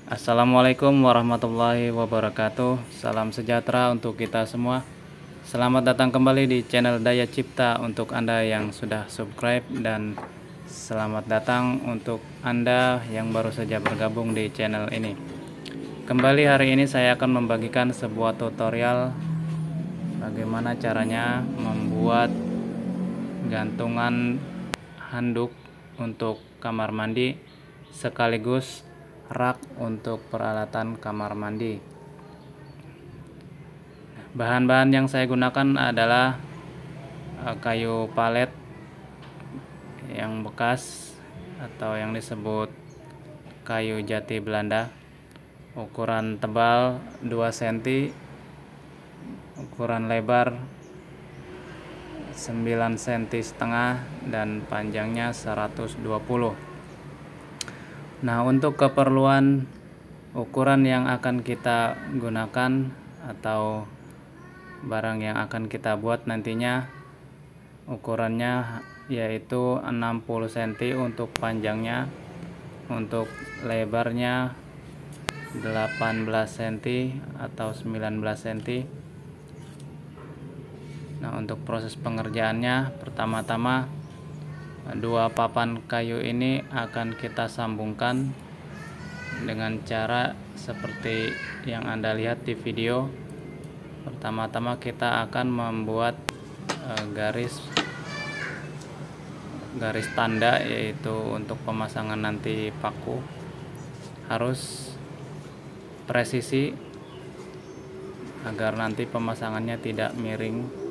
Assalamualaikum warahmatullahi wabarakatuh. Salam sejahtera untuk kita semua. Selamat datang kembali di channel Daya Cipta untuk Anda yang sudah subscribe, dan selamat datang untuk Anda yang baru saja bergabung di channel ini. Kembali hari ini saya akan membagikan sebuah tutorial bagaimana caranya membuat gantungan handuk untuk kamar mandi sekaligus rak untuk peralatan kamar mandi. Bahan-bahan yang saya gunakan adalah kayu palet yang bekas atau yang disebut kayu jati Belanda, ukuran tebal 2 cm, ukuran lebar 9 cm setengah, dan panjangnya 120. Nah, untuk keperluan ukuran yang akan kita gunakan atau barang yang akan kita buat nantinya, ukurannya yaitu 60 cm untuk panjangnya, untuk lebarnya 18 cm atau 19 cm. Nah, untuk proses pengerjaannya, pertama-tama dua papan kayu ini akan kita sambungkan dengan cara seperti yang Anda lihat di video. Pertama-tama kita akan membuat garis tanda, yaitu untuk pemasangan nanti paku. Harus presisi agar nanti pemasangannya tidak miring.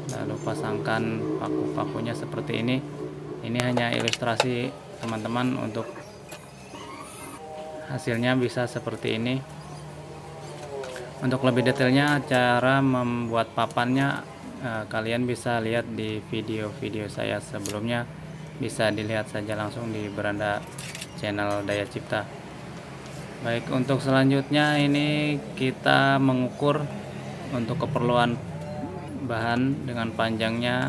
Lalu pasangkan paku-pakunya seperti ini. Ini hanya ilustrasi teman-teman, untuk hasilnya bisa seperti ini. Untuk lebih detailnya cara membuat papannya, kalian bisa lihat di video-video saya sebelumnya. Bisa dilihat saja langsung di beranda channel Daya Cipta. Baik, untuk selanjutnya ini kita mengukur untuk keperluan bahan dengan panjangnya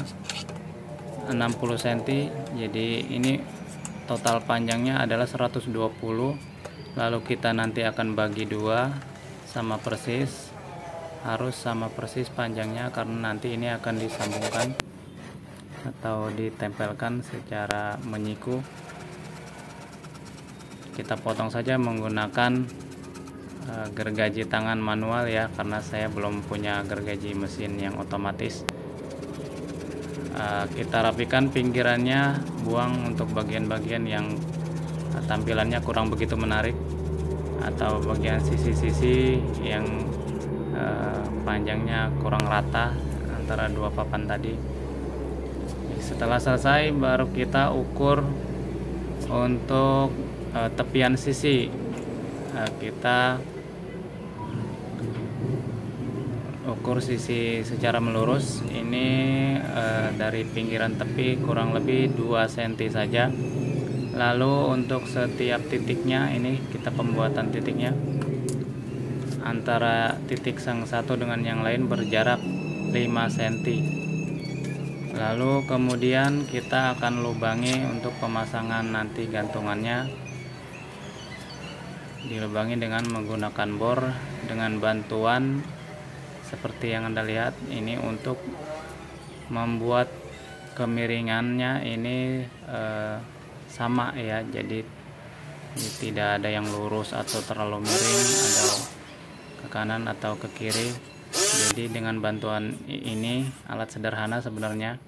60 cm. Jadi ini total panjangnya adalah 120. Lalu kita nanti akan bagi dua, sama persis, harus sama persis panjangnya, karena nanti ini akan disambungkan atau ditempelkan secara menyiku. Kita potong saja menggunakan gergaji tangan manual ya, karena saya belum punya gergaji mesin yang otomatis. Kita rapikan pinggirannya, buang untuk bagian-bagian yang tampilannya kurang begitu menarik, atau bagian sisi-sisi yang panjangnya kurang rata antara dua papan tadi. Setelah selesai, baru kita ukur untuk tepian sisi. Kita ukur sisi secara melurus. Ini dari pinggiran tepi kurang lebih 2 cm saja. Lalu untuk setiap titiknya, ini kita pembuatan titiknya, antara titik yang satu dengan yang lain berjarak 5 cm. Lalu kemudian kita akan lubangi untuk pemasangan nanti gantungannya. Dilubangi dengan menggunakan bor dengan bantuan seperti yang Anda lihat ini, untuk membuat kemiringannya ini sama ya. Jadi tidak ada yang lurus atau terlalu miring, atau ke kanan atau ke kiri. Jadi dengan bantuan ini, alat sederhana sebenarnya.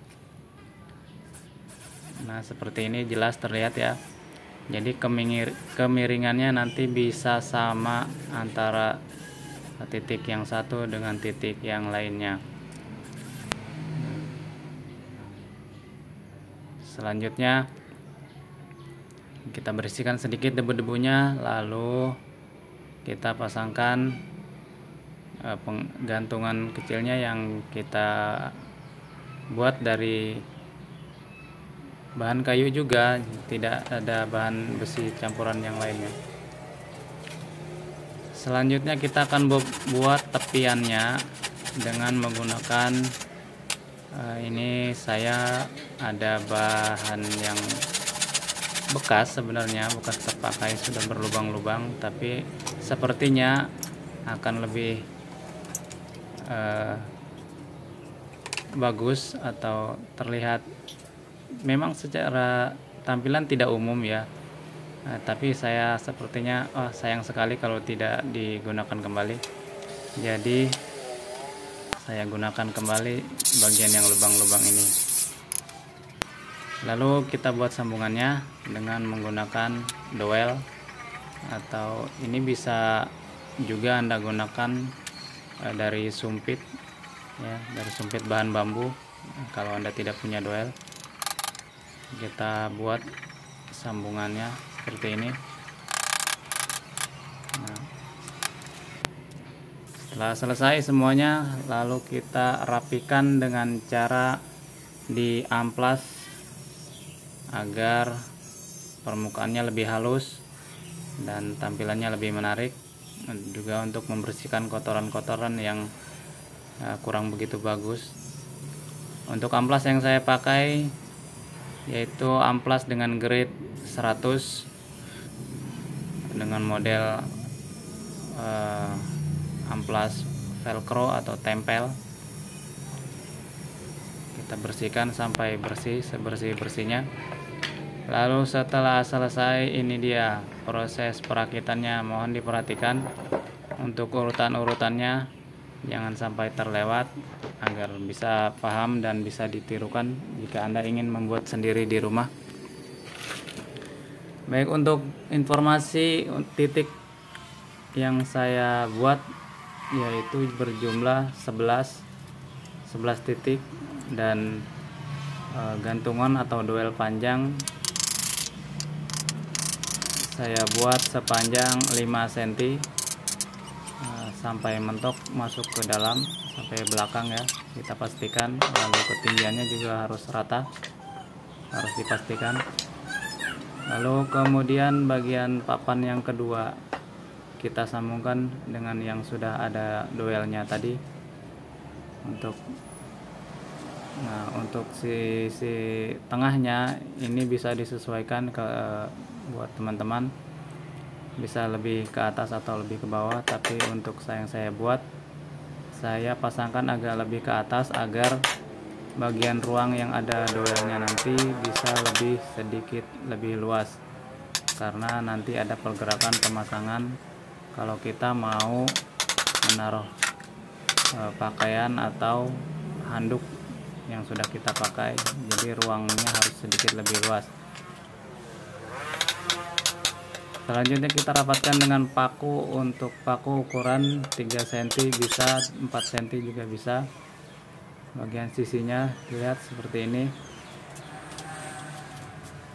Nah, seperti ini jelas terlihat ya. Jadi kemiringannya nanti bisa sama antara titik yang satu dengan titik yang lainnya. Selanjutnya kita bersihkan sedikit debu-debunya, lalu kita pasangkan penggantungan kecilnya yang kita buat dari bahan kayu juga, tidak ada bahan besi campuran yang lainnya. Selanjutnya kita akan buat tepiannya dengan menggunakan ini saya ada bahan yang bekas, sebenarnya bekas terpakai, sudah berlubang-lubang, tapi sepertinya akan lebih bagus atau terlihat, memang secara tampilan tidak umum ya. Tapi saya sepertinya sayang sekali kalau tidak digunakan kembali. Jadi saya gunakan kembali bagian yang lubang-lubang ini. Lalu kita buat sambungannya dengan menggunakan dowel, atau ini bisa juga Anda gunakan dari sumpit ya, dari sumpit bahan bambu. Kalau Anda tidak punya dowel, kita buat sambungannya seperti ini. Nah, setelah selesai semuanya, lalu kita rapikan dengan cara diamplas agar permukaannya lebih halus dan tampilannya lebih menarik, juga untuk membersihkan kotoran-kotoran yang kurang begitu bagus. Untuk amplas yang saya pakai yaitu amplas dengan grade 100 dengan model amplas velcro atau tempel. Kita bersihkan sampai bersih, sebersih-bersihnya. Lalu setelah selesai, ini dia proses perakitannya. Mohon diperhatikan untuk urutan-urutannya, jangan sampai terlewat, agar bisa paham dan bisa ditirukan jika Anda ingin membuat sendiri di rumah. Baik, untuk informasi titik yang saya buat yaitu berjumlah 11 titik, dan gantungan atau dowel panjang saya buat sepanjang 5 cm sampai mentok masuk ke dalam sampai belakang ya, kita pastikan. Lalu ketinggiannya juga harus rata, harus dipastikan. Lalu kemudian bagian papan yang kedua kita sambungkan dengan yang sudah ada dowelnya tadi. Untuk sisi tengahnya ini bisa disesuaikan buat teman-teman, bisa lebih ke atas atau lebih ke bawah, tapi untuk yang saya buat, saya pasangkan agak lebih ke atas agar bagian ruang yang ada dowelnya nanti bisa sedikit lebih luas, karena nanti ada pergerakan pemasangan kalau kita mau menaruh pakaian atau handuk yang sudah kita pakai, jadi ruangnya harus sedikit lebih luas. Selanjutnya kita rapatkan dengan paku. Untuk paku ukuran 3 cm bisa, 4 cm juga bisa. Bagian sisinya lihat seperti ini.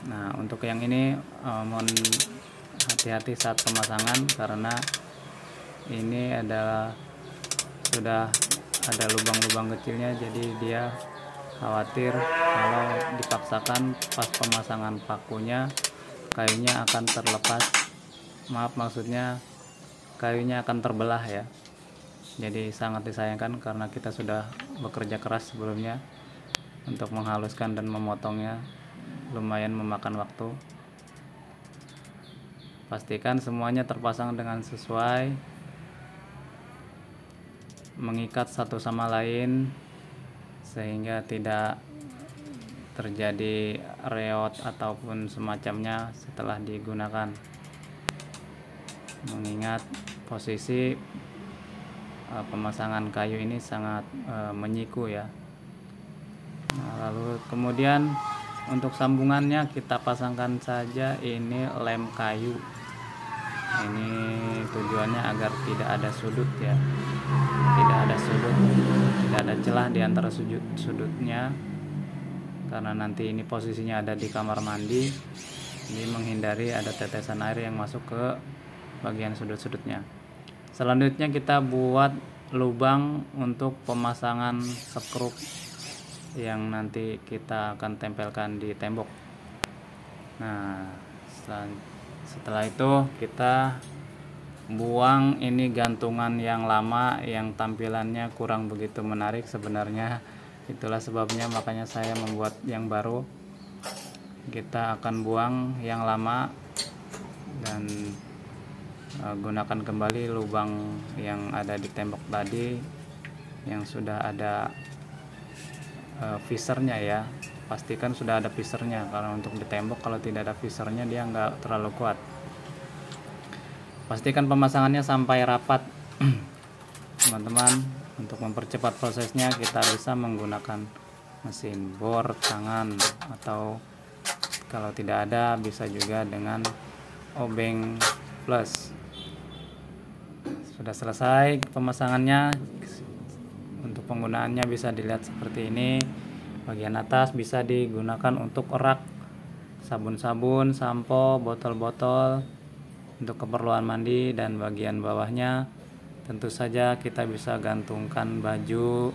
Nah, untuk yang ini mohon hati-hati saat pemasangan, karena ini adalah sudah ada lubang-lubang kecilnya, jadi dia khawatir kalau dipaksakan pas pemasangan pakunya kayunya akan terlepas, maksudnya kayunya akan terbelah ya. Jadi sangat disayangkan karena kita sudah bekerja keras sebelumnya untuk menghaluskan dan memotongnya, lumayan memakan waktu. Pastikan semuanya terpasang dengan sesuai, mengikat satu sama lain sehingga tidak terjadi reot ataupun semacamnya setelah digunakan, mengingat posisi pemasangan kayu ini sangat menyiku ya. Nah, lalu kemudian untuk sambungannya kita pasangkan saja ini lem kayu. Ini tujuannya agar tidak ada sudut ya, tidak ada sudut, tidak ada celah di antara sudutnya, karena nanti ini posisinya ada di kamar mandi, ini menghindari ada tetesan air yang masuk ke bagian sudut-sudutnya. Selanjutnya kita buat lubang untuk pemasangan skrup yang nanti kita akan tempelkan di tembok. Nah, setelah itu kita buang ini gantungan yang lama yang tampilannya kurang begitu menarik sebenarnya. Itulah sebabnya makanya saya membuat yang baru. kita akan buang yang lama dan gunakan kembali lubang yang ada di tembok tadi yang sudah ada visernya ya. Pastikan sudah ada visernya, karena untuk di tembok kalau tidak ada visernya dia nggak terlalu kuat. Pastikan pemasangannya sampai rapat teman-teman. Untuk mempercepat prosesnya kita bisa menggunakan mesin bor tangan, atau kalau tidak ada bisa juga dengan obeng plus. Sudah selesai pemasangannya. Untuk penggunaannya bisa dilihat seperti ini. Bagian atas bisa digunakan untuk rak sabun-sabun, sampo, botol-botol untuk keperluan mandi, dan bagian bawahnya tentu saja kita bisa gantungkan baju